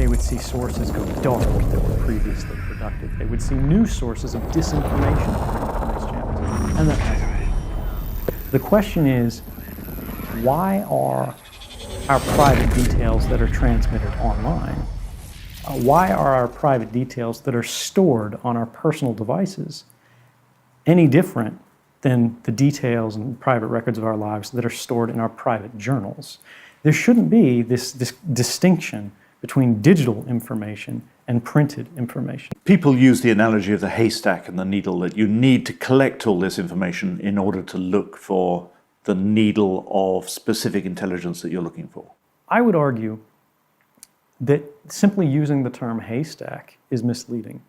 They would see sources go dark that were previously productive. They would see new sources of disinformation on these channels. And the question is, why are our private details that are transmitted online, why are our private details that are stored on our personal devices any different than the details and private records of our lives that are stored in our private journals? There shouldn't be this distinction between digital information and printed information. People use the analogy of the haystack and the needle, that you need to collect all this information in order to look for the needle of specific intelligence that you're looking for. I would argue that simply using the term haystack is misleading.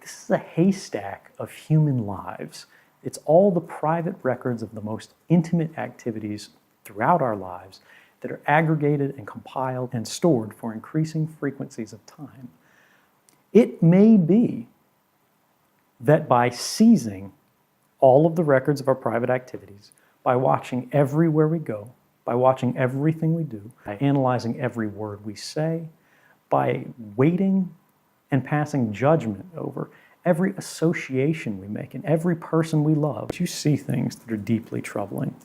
This is a haystack of human lives. It's all the private records of the most intimate activities throughout our lives that are aggregated and compiled and stored for increasing frequencies of time. It may be that by seizing all of the records of our private activities, by watching everywhere we go, by watching everything we do, by analyzing every word we say, by weighting and passing judgment over every association we make and every person we love, you see things that are deeply troubling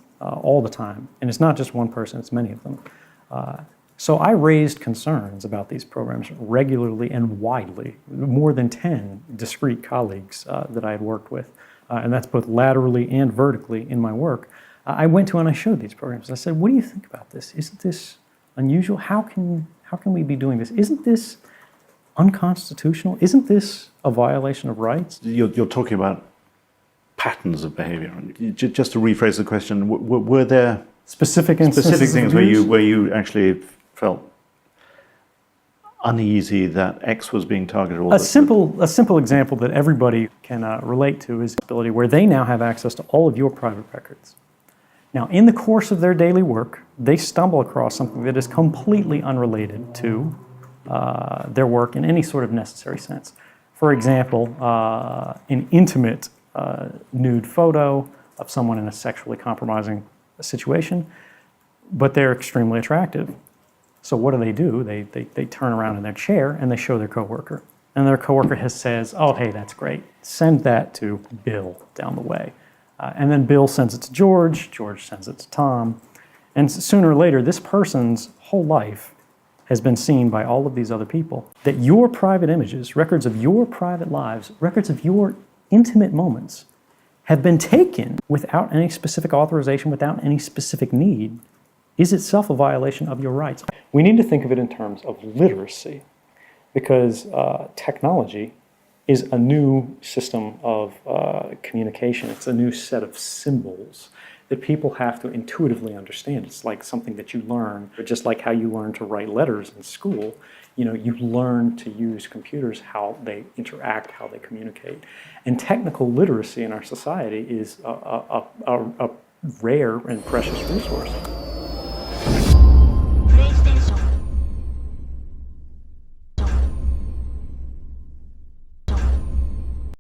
all the time. And it's not just one person, it's many of them. So I raised concerns about these programs regularly and widely, more than 10 discrete colleagues that I had worked with, and that's both laterally and vertically in my work. I went to and I showed these programs. I said, what do you think about this? Isn't this unusual? How can we be doing this? Isn't this unconstitutional? Isn't this a violation of rights? You're talking about patterns of behavior. Just to rephrase the question, were there specific things where you actually felt uneasy that X was being targeted? A simple example that everybody can relate to is the ability where they now have access to all of your private records. Now, in the course of their daily work, they stumble across something that is completely unrelated to their work in any sort of necessary sense. For example, an intimate nude photo of someone in a sexually compromising situation, but they're extremely attractive. So what do? They turn around in their chair and they show their coworker. And their coworker says, oh, hey, that's great. Send that to Bill down the way. And then Bill sends it to George sends it to Tom. And sooner or later, this person's whole life has been seen by all of these other people. That your private images, records of your private lives, records of your intimate moments have been taken without any specific authorization, without any specific need, is itself a violation of your rights. We need to think of it in terms of literacy, because technology is a new system of communication. It's a new set of symbols that people have to intuitively understand. It's like something that you learn, but just like how you learn to write letters in school, you learn to use computers, how they interact, how they communicate. And technical literacy in our society is a rare and precious resource.